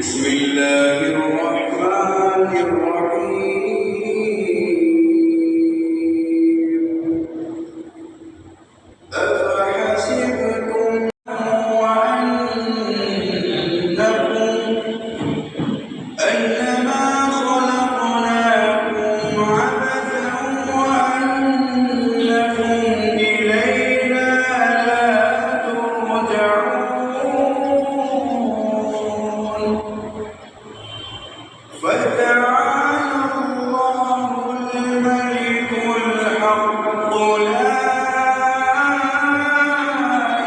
بسم الله الرحمن الرحيم أفحسبتم أنما خلقناكم عبثا وأنكم إلينا لا ترجعون فتعالى الله الملك الحق لا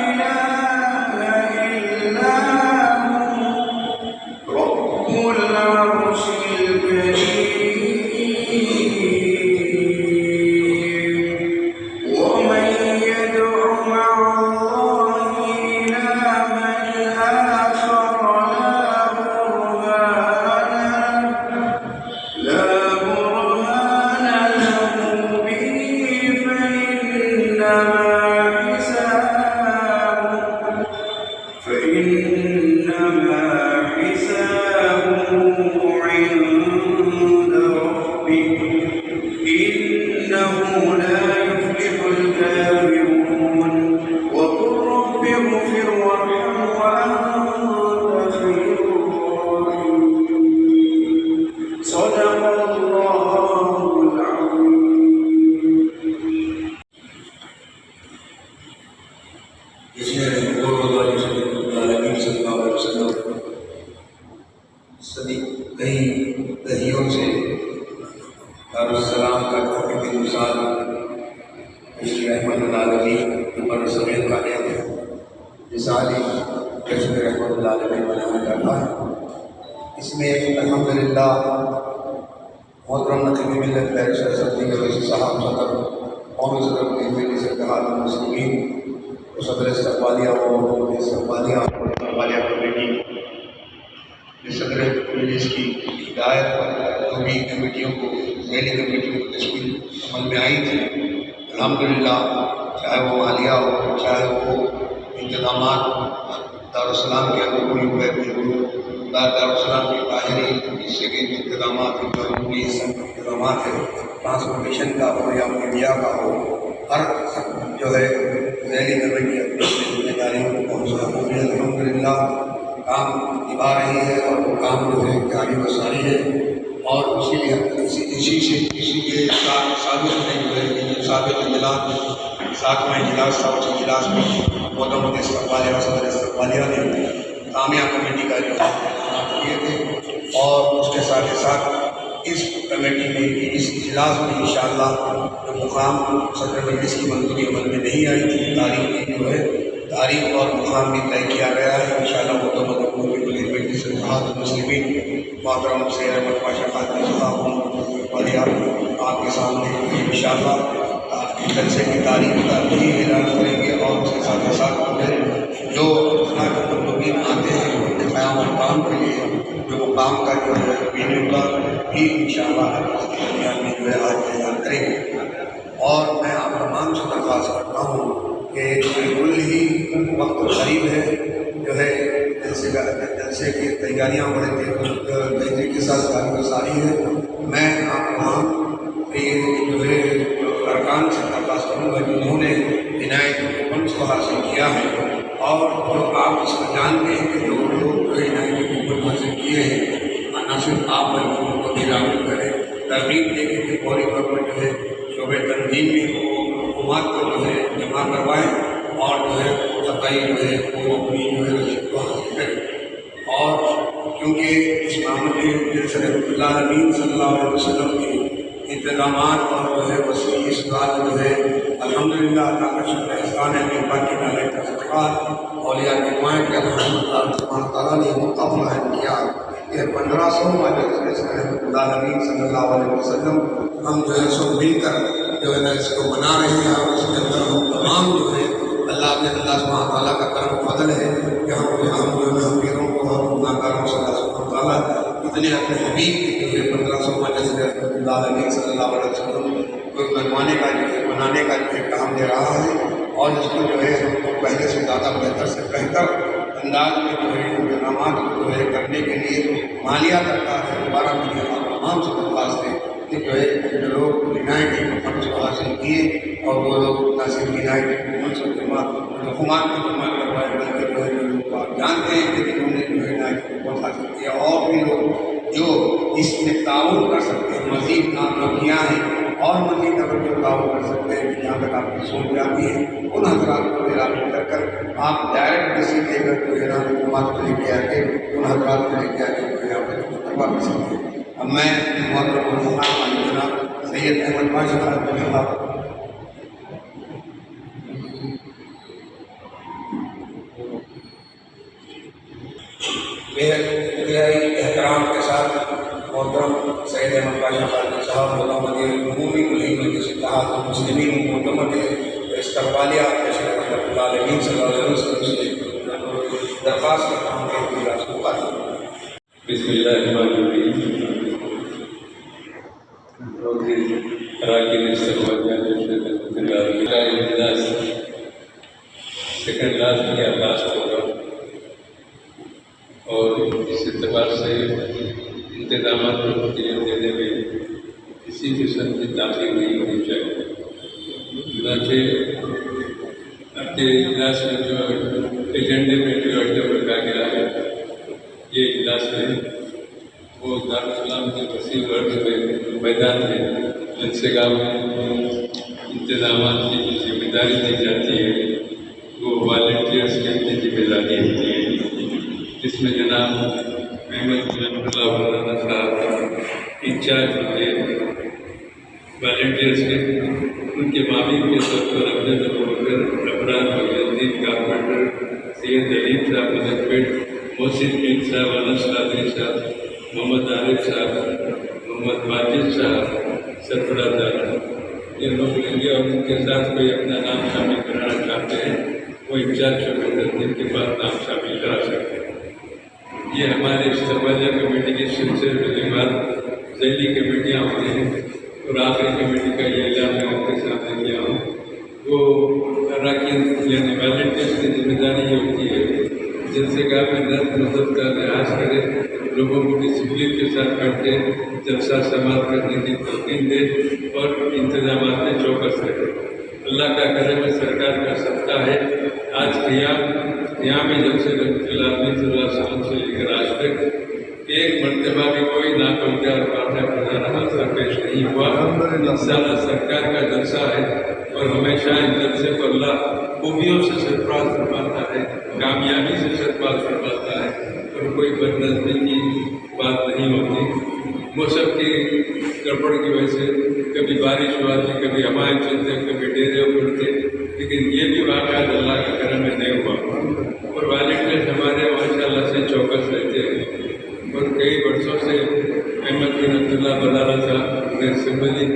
إله إلا هو رب العرش الكريم ومن يدع مع الله إلها آخر لا برهان له به فإنما حسابه عند ربه إنه لا يفلح الكافرون وقل رب اغفر وارحم وأنت خير الراحمين صدق الله العظيم. کئی دہیوں سے دارالسلام کا کی مثال رحمت اللہ علیہ پر سمیت کامیاب ہے. مثالی جشن رحمت اللہ علیہ بنایا جاتا ہے. اس میں الحمدللہ محترم نقیب ملت بیرسٹر صدیق اویسی صاحب صدر قومی صدر کمیٹی سے اتحاد المسلمین صدر استقبالیہ اور استقبالیہ کمیٹی صدر پولیس کی ہدایت پر جو بھی کمیٹیوں کو ذیلی کمیٹیوں کی تشکیل عمل میں آئی تھی الحمدللہ چاہے وہ مالیہ ہو چاہے وہ انتظامات دارالسلام کے اندر کوئی ہوئے دارالسلام کی باہری حصے کے انتظامات قانونی انتظامات ہے ٹرانسپورٹیشن کا ہو یا میڈیا کا ہو ہر جو ہے ذیلی کمیٹی اپنی ذمہ داریوں کو پہنچا ہوئی الحمدللہ کام نبھا رہی ہے اور وہ کام جو ہے جاری و ساری ہے. اور اسی لیے اسی کے سابق میں جو ہے سابق اجلاس میں 7واں اجلاس سابق اجلاس میں محترم استقبالیہ اور صدر استقبالیہ نے کامیاب کمیٹی کا جو اعلانات کیے تھے. اور اس کے ساتھ ہی ساتھ اس کمیٹی میں اس اجلاس میں انشاءاللہ جو مقام صدر مجلس کی منظوری عمل میں نہیں آئی تھی تاریخ کی جو ہے تاریخ اور مقام بھی طے کیا گیا ہے. انشاءاللہ محترم مجلس اتحاد المسلمین محترم سید احمد پاشا قادری صاحب والیہ آپ کے سامنے انشاءاللہ جلسے کی تاریخ کا بھی اعلان کریں گے. اور اس کے ساتھ ساتھ جو اطلاع کے مطلوبین آتے ہیں ان کے قیام اور کام کے لیے جو وہ کام کا جو ہے ویڈیو کا بھی انشاءاللہ اس کے درمیان میں جو ہے آج اعلان کریں گے. اور میں آپ تمام سے درخواست کرتا ہوں کہ بالکل ہی وقت قریب ہے جو ہے جلسے کی تیاریاں بڑے تیزی کے ساتھ جاری و ساری ہے. میں آپ تمام جو ہے ارکان سے درخواست کروں گا جنہوں نے عنایت کوپنس کو حاصل کیا ہے اور جو آپ اس کو جانتے ہیں کہ جو لوگ جو عنایت کوپن حاصل کیے ہیں نہ صرف آپ بلکہ ان کو بھی شامل کریں ترغیب دے کے فوری طور پر جو ہے شعبۂ تنظیم میں حکومات کو جو ہے جمع کروائیں اور جو ہے قطعی جو ہے وہ اپنی جو ہے رسید کو حاصل کریں. اور کیونکہ اس معاملے میں جیسے رحمۃ اللہ امین صلی اللہ علیہ وسلم کے انتظامات اور جو ہے وسیع اسقات جو ہے الحمدللہ اللہ کا شکر احسان ہے کہ باقی نالے کا صدقات اولیاء کی دعائیں کہ اللہ تعالیٰ نے مقابل قائم کیا. یہ 1500 مجلس رحمۃ اللہ امین صلی اللہ علیہ وسلم ہم جو ہے سب مل کر جو ہے نا اس کو بنا رہے ہیں. اور اس کے اندر ہم تمام جو ہے اللہ سبحانہ تعالیٰ کا کرم فضل ہے کہ ہم جو ہے حقیروں کو اور گناہگاروں سے اللہ سبحانہ تعالیٰ اتنے اپنے حبیب کی جو ہے 1500 مجلس رحمۃ اللہ علیہ صلی اللہ علیہ وسلم کو بنوانے کا جو ہے بنانے کا جو ہے کام دے رہا ہے. اور اس کو جو ہے ہم کو پہلے سے زیادہ بہتر سے بہتر انداز میں جو ہے انتظامات کو جو ہے کرنے کے لیے مالیہ کرتا ہے۔ دوبارہ مجھے آپ تمام سے درخواست ہے کہ جو ہے جو لوگ NIT کے فنڈس کو حاصل کیے اور وہ لوگ نہ صرف NIT کے فنڈس کو رقومات کو جمع کروائے، بلکہ جو ہے جو لوگ آپ جانتے ہیں کہ جنہوں نے جو ہے NIT کے فنڈس حاصل کیا اور بھی لوگ جو اس میں تعاون کر سکتے ہیں، مزید کام جو کیا ہے اور مزید اگر جو تعاون کر سکتے ہیں جہاں تک آپ کی سوچ جاتی ہے، ان حضرات کو رابطہ کر کر آپ ڈائریکٹ رسید دے کر جو ہے نا حکومت کو لے کے آ کے ان حضرات کو لے کے آ کے جو ہے آپ تربا کر سکتے ہیں۔ اب میں محترم علماء جناب سید احمد باشا صاحب انتہائی احترام کے ساتھ محترم سید احمد باشا صاحب مدیر عمومی کلی مجلس اتحاد المسلمین معتمد استقبالیہ رحمۃ اللہ علیہ صلی اللہ علیہ وسلم سے درخواست کرتا ہوں کہ اجلاس کو قائم۔ بسم اللہ الرحمن الرحیم۔ اراکین استقبالیہ کا اجلاس سیکنڈ لاسٹ یا لاسٹ ہوگا اور اس اعتبار سے انتظامات کو ترتیب دینے میں کسی قسم کی تاخیر نہیں ہونی چاہیے۔ چنانچہ آپ کے اجلاس میں جو ایجنڈے میں جو آئٹم رکھا گیا ہے یہ اجلاس ہے وہ دارالسلام کے وسیع ورز میں میدان میں جلسے گاہ میں انتظامات کی جو ذمہ داری دی جاتی ہے وہ والنٹیئرس کی اپنی ذمہ داری ہوتی ہے، جس میں جناب محمد اللہ مولانا صاحب انچارج ہوتے والنٹیئرس کے، ان کے معاون کے طور پر اپنے نبوکر ابرار الدین کارپینٹر، سید علیم صاحب ملکپیٹ، محسن میر صاحب، انس قادری صاحب، محمد عارف صاحب، محمد ماجد صاحب، سرفراز صاحب، یہ لوگ لیں گے اور ان کے ساتھ کوئی اپنا نام شامل کرانا چاہتے ہیں وہ انچارج شعبہ جن کے پاس نام شامل کرا سکتے ہیں۔ یہ ہمارے استقبالیہ کمیٹی کے سلسلے کے بعد ذیلی کمیٹیاں ہوتی ہیں اور آخری کمیٹی کا یہ اعلان میں آپ کے سامنے کیا ہوں۔ وہ اراکین یعنی والنٹیئرس کی ذمہ داری یہ ہوتی ہے جلسے گاہ میں نظم و ضبط کا لحاظ کرے، لوگوں کو ڈسپلن کے ساتھ بیٹھ کے جلسہ سماعت کرنے کی تلقین دے اور انتظامات میں چوکس رہے۔ اللہ کا کرم سرکار کا صدقہ ہے آج قیام جلسے رحمۃ اللہ صلی اللہ علیہ وسلم سے لے کر آج تک ایک مرتبہ بھی کوئی ناقابل اور فاتحہ پڑھانا حادثہ پیش نہیں ہوا۔ انشاءاللہ سرکار کا جلسہ ہے اور ہمیشہ اس جلسے پر اللہ خوبیوں سے سرفراز فرماتا ہے، کامیابی سے سرفراز فرماتا ہے اور کوئی بدنظمی کی بات نہیں ہوتی۔ موسم کی گڑبڑ کی وجہ سے کبھی بارش ہوا تھی، کبھی ہوائیں چلتے، کبھی ڈیرے اپڑتے، لیکن یہ بھی واقعات اللہ کے کرم میں نہیں ہوا اور والنٹیئرس ہمارے ماشاء اللہ سے چوکس رہتے ہیں اور کئی برسوں سے احمد بن عبداللہ بدارہ صاحب نے اسمبلی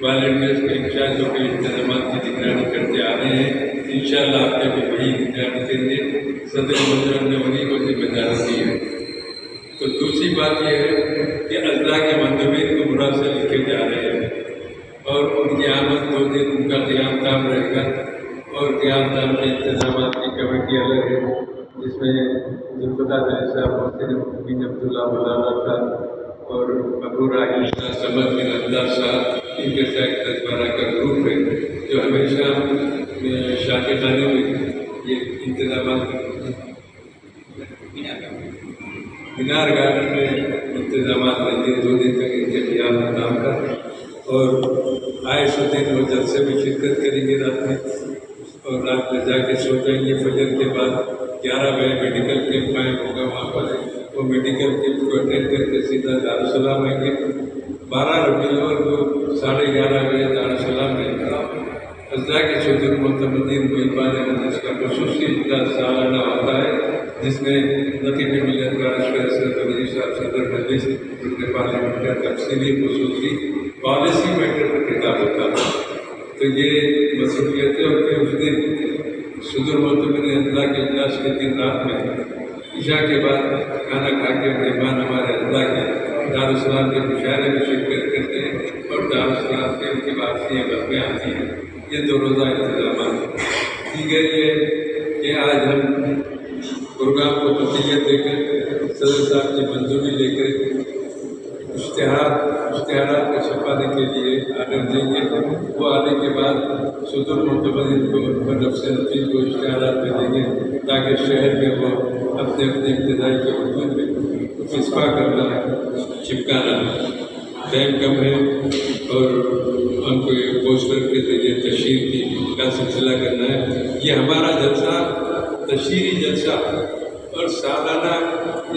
والنٹیئرس کے انچارج ہو کے انتظامات کی نگرانی کرتے آ رہے ہیں۔ انشاءاللہ آپ نے بھی وہی نگرانی کے لیے صدر محترم نے انہیں کو ذمہ داری دی ہے۔ تو دوسری بات یہ ہے کہ اضلاع کے مندوبین کو مراد سے لکھے جا رہے ہیں اور ان کی آمد 2 دن ان کا قیام تام رہے گا اور قیام تام کے انتظامات کی کمیٹی الگ ہے جس میں ذوالفقار علی صاحب، محسن بن عبداللہ مولانا صاحب اور ابو راہیل شاہ، سمد بن اللہ صاحب، ان کے ساتھ 10-12 کا گروپ ہے جو ہمیشہ شاہ خانے میں یہ انتظامات مینار گارڈن میں انتظامات رہتے ہیں۔ 2 دن تک ان کے قیام کام کا اور آئے سو دن وہ جلسے میں شرکت کریں گے رات میں اور رات میں جا کے سو جائیں گے۔ فجر کے بعد 11 بجے میڈیکل کیمپ قائم ہوگا وہاں پر، وہ میڈیکل کیمپ کو اٹینڈ کر کے سیدھا دارالسلام آئیں گے۔ 12 ربیع الاول کو 11:30 بجے دارالسلام رہیں گا۔ اضلاع کے صدر معتمدین محبان مجلس کا خصوصی اجلاس سالانہ ہوتا ہے جس میں نقیب ملت بارشگاہ صدر علی صاحب صدر مجلس رکن پارلیمنٹ کا تفصیلی خصوصی پالیسی میٹر پر خطاب ہوتا ہے۔ تو یہ مصروفیتیں ہوتی ہیں۔ اس دن صدر معتمد اضلاع کے اجلاس کے دن رات میں عشاء کے بعد کھانا کھا کے مہمان ہمارے اضلاع کے دارالسلام کے مشاعرے میں شرکت کرتے ہیں اور دارالسلام کے ان کی واپسی وقت میں آتی ہے۔ یہ 2 روزہ انتظامات دیگر یہ کہ آج ہم پروگرام صدر صاحب کی منظوری لے کر اشتہارات کا چھپانے کے لیے آرڈر دیں گے. وہ آنے کے بعد صدر معتمدین کو نفس نفیس کو اشتہارات میں دیں گے تاکہ شہر میں وہ اپنے ابتدائی کے وجود میں فسپا کرنا ہے، چپکانا ہے. ٹائم کم ہے اور ہم کو ایک پوسٹر کے ذریعے تشہیر کا سلسلہ کرنا ہے. یہ ہمارا جلسہ تشہیری جلسہ اور سالانہ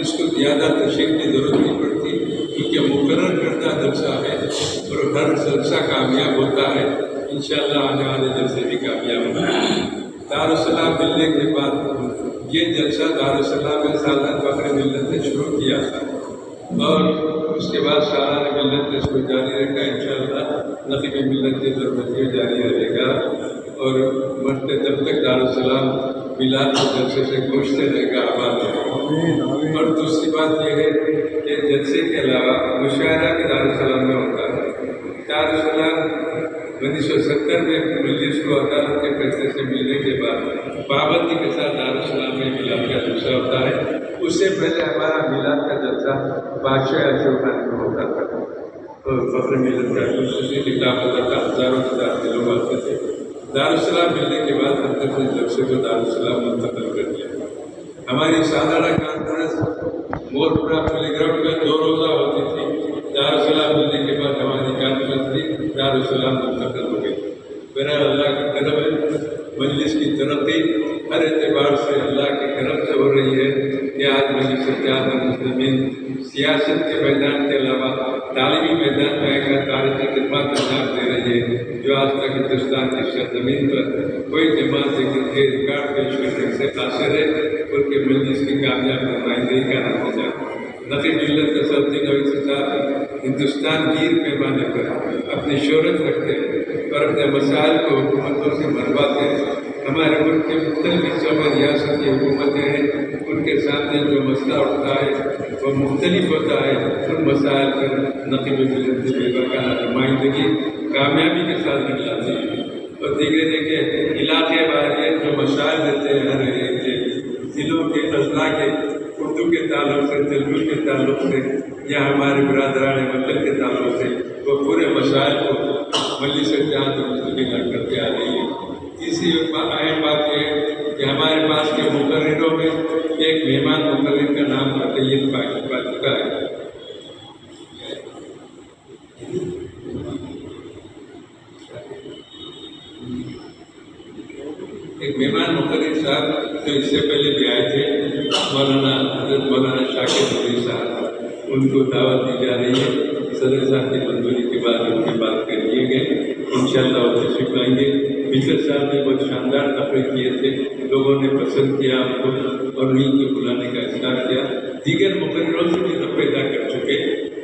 اس کو زیادہ تشہیر کی ضرورت نہیں پڑتی کیونکہ مقرر کردہ جلسہ ہے اور ہر جلسہ کامیاب ہوتا ہے. انشاءاللہ آنے والے جلسے بھی کامیاب ہوتا ہے. دارالسلام ملنے کے بعد یہ جلسہ دارالسلام میں سالانہ فخر ملت نے شروع کیا تھا اور اس کے بعد سالانہ ملت نے اس کو جاری رکھا. انشاءاللہ نقیب ملت کی ضرورت جاری رہے گا اور مرتے جب تک دارالسلام میلاد کے جلسے سے گوشتے رہے گا، آباد رہے گا. اور دوسری بات یہ ہے کہ جلسے کے علاوہ مشاعرہ بھی دارالسلام میں ہوتا ہے. دارالسلام 1970 میں مجلس کو عدالت کے فیصلے سے ملنے کے بعد پابندی کے ساتھ دارالسلام میں میلاد کا جلسہ ہوتا ہے. اس سے پہلے ہمارا میلاد کا جلسہ بادشاہ اشوک خان میں ہوتا تھا اور فخر ملت کا خصوصی کتاب ہوتا تھا. ہزاروں کتاب کے لوگ آتے تھے. دارالسلام ملنے کے بعد ہم نے جلسے کو دارالسلام منتقل کر دیا. ہماری سالانہ کانفرنس مورپورہ پلے گراؤنڈ میں 2 روزہ ہوتی تھی. دارالسلام ملنے کے بعد ہماری کانفرنس بھی دارالسلام منتقل ہو گئی. بہرحال اللہ کی کرم ہے، مجلس کی ترقی ہر اعتبار سے اللہ کے کرم سے ہو رہی ہے کہ آج مجلس اتحاد المسلمین سیاست کے میدان کے علاوہ تعلیمی میدان میں ایک تاریخی خدمات انجام دے رہی ہے جو آج تک ہندوستان کی سرزمین پر کوئی جماعت کے ریکارڈ پیش کرنے سے قاصر ہے. ان کے مجلس کی کامیاب نمائندگی کا نتیجہ نقیب ملت تصدیق نوید صاحب ہندوستان گیر پیمانے پر اپنی شہرت رکھتے ہیں اور اپنے مسائل کو حکومتوں سے منواتے ہیں. ہمارے ملک کے مختلف حصوں میں ریاستی حکومتیں ہیں، ان کے سامنے جو مسئلہ اٹھتا ہے وہ مختلف ہوتا ہے. ان مسائل پر نقیب ملت کی برقرار نمائندگی کامیابی کے ساتھ نکلاتی ہے. اور دیگر ہے کہ علاقے واریہ جو مسائل دیتے ہیں ہر ایک کے ضلعوں کے اضلاع کے اردو کے تعلق سے، تیلگو کے تعلق سے یا ہمارے برادران وطن کے تعلق سے وہ پورے مسائل کو مجلس اتحاد المسلمین کرتے آ رہی ہے. تیسری اہم بات یہ ہے کہ ہمارے پاس کے مقرروں میں ایک مہمان مقرر کا نام متعین پا چکا ہے. ایک مہمان مقرر صاحب جو اس سے پہلے بھی آئے تھے، حضرت مولانا شاکر نوری صاحب، ان کو دعوت دی جا رہی ہے. صدر صاحب کی منظوری کے بعد ان کی بات کر لیے گئے. انشاءاللہ وہ تشریف لائیں گے. مشر صاحب نے بہت شاندار تقریر کیے تھے، لوگوں نے پسند کیا ان کو اور انہیں کو بلانے کا اصرار کیا. دیگر مقرروں سے بھی رب پیدا کر چکے.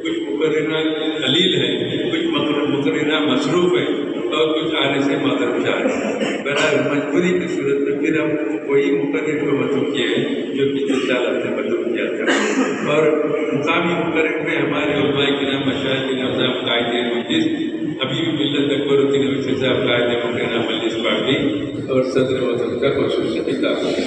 کچھ مقررہ قلیل ہیں، کچھ مقررہ مصروف ہیں اور کچھ آنے سے معذر چاہ رہے ہیں. بہرحال مجبوری کی صورت میں پھر ہم وہی مقرر کو مطلوب کیے ہیں جو پچھلے سال ہم نے مطلوب کیا تھا. اور مقامی مقرر میں ہمارے علماء کرام، مشائخ کرام، قائد مجلس حبیب ملت اکبر الدین اویسی صاحب، قائد مقررہ مجلس پارٹی اور صدر محترم کا خصوصی خطاب ہے.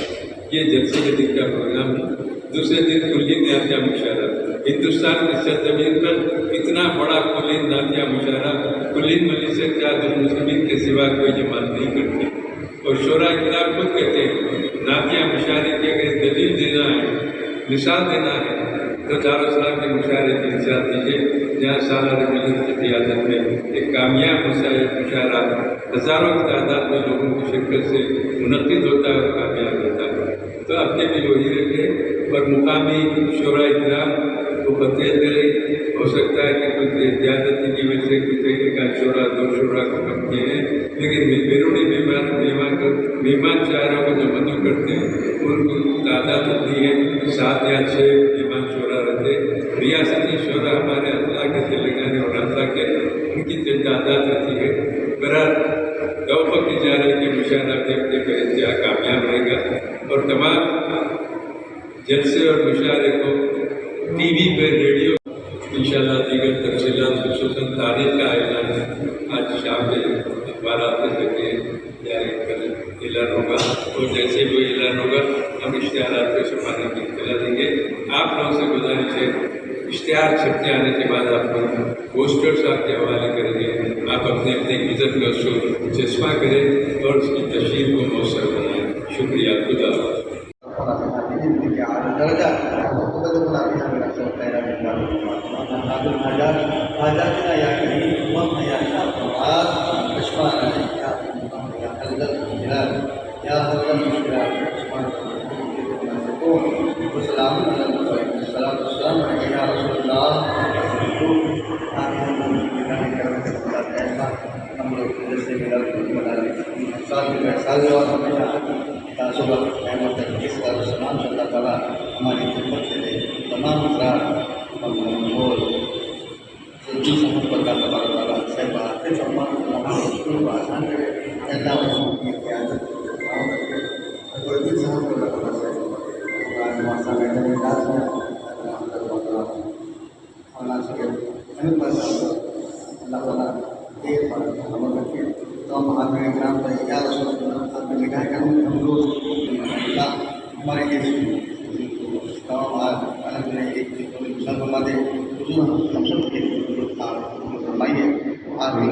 یہ جلسے کے دن کا پروگرام ہے. دوسرے دن کلی نعتیہ مشاعرہ. ہندوستان کی سرزمین پر اتنا بڑا کلی نعتیہ مشاعرہ کلی مجلس اتحاد المسلمین کے سوا کوئی جماعت نہیں کرتی. اور شورا کرام خود کہتے ہیں نعتیہ مشاعرے کی اگر دلیل دینا ہے، مثال دینا ہے تو دارالسلام کے مشاعرے کی مثال دیجیے جہاں سالانہ ملت کی قیادت میں ایک کامیاب مشاعرہ ہزاروں کی تعداد میں لوگوں کی شرکت سے منعقد ہوتا ہے اور کامیاب ہوتا ہے. تو اپنے بھی وہی رکھے اور مقامی شورا کرام کو بتیت کرے. ہو سکتا ہے کہ کچھ زیادتی کی وجہ سے کچھ ایک شورا 2 شورا کو کم کیے ہیں، لیکن بیرونی مہمان شاعروں کو جو منظور کرتے ہیں ان کی تعداد اتنی ہے 7 یا 6 مہمان شورا رہتے. ریاستی شورا ہمارے اضلاع کے تلنگانے اور آندھرا کے ان کی تعداد رہتی ہے. بہرحال توقع کی جا رہی کہ مشاعرہ بھی اپنے کا انتہا کامیاب رہے گا اور تمام جلسے اور مشاعرے کو ٹی وی پہ، ریڈیو، انشاءاللہ دیگر تفصیلات خصوصاً تاریخ کا اعلان آج شام کے اخبارات کے ذریعے جاری اعلان ہوگا، اور جیسے کوئی اعلان ہوگا ہم اشتہارات کو چھپانے کی اطلاع دیں گے۔ آپ لوگوں سے گزارش ہے، اشتہار چھپتے آنے کے بعد آپ کو پوسٹرس آپ کے حوالے کریں گے، آپ اپنے اپنے عزت کا اس کو چشمہ کریں اور اس کی تشہیر کو مؤثر بنائیں۔ شکریہ، خدا حافظ۔ اللہ تعالیٰ ہماری خدمت کے لیے تمام افراد اور پر کا تبارک تعالیٰ سے بات فرمان کو آسان کرے، اللہ کی قیادت اللہ تعالیٰ ایک بار عمل رکھے تو ہم آدمی اکرام پر کیا رسول آدمی نگاہ کریں ہم لوگ ہمارے دیش تمام الگ ایک مسلمان دے ہم سب کے فرمائیے آدمی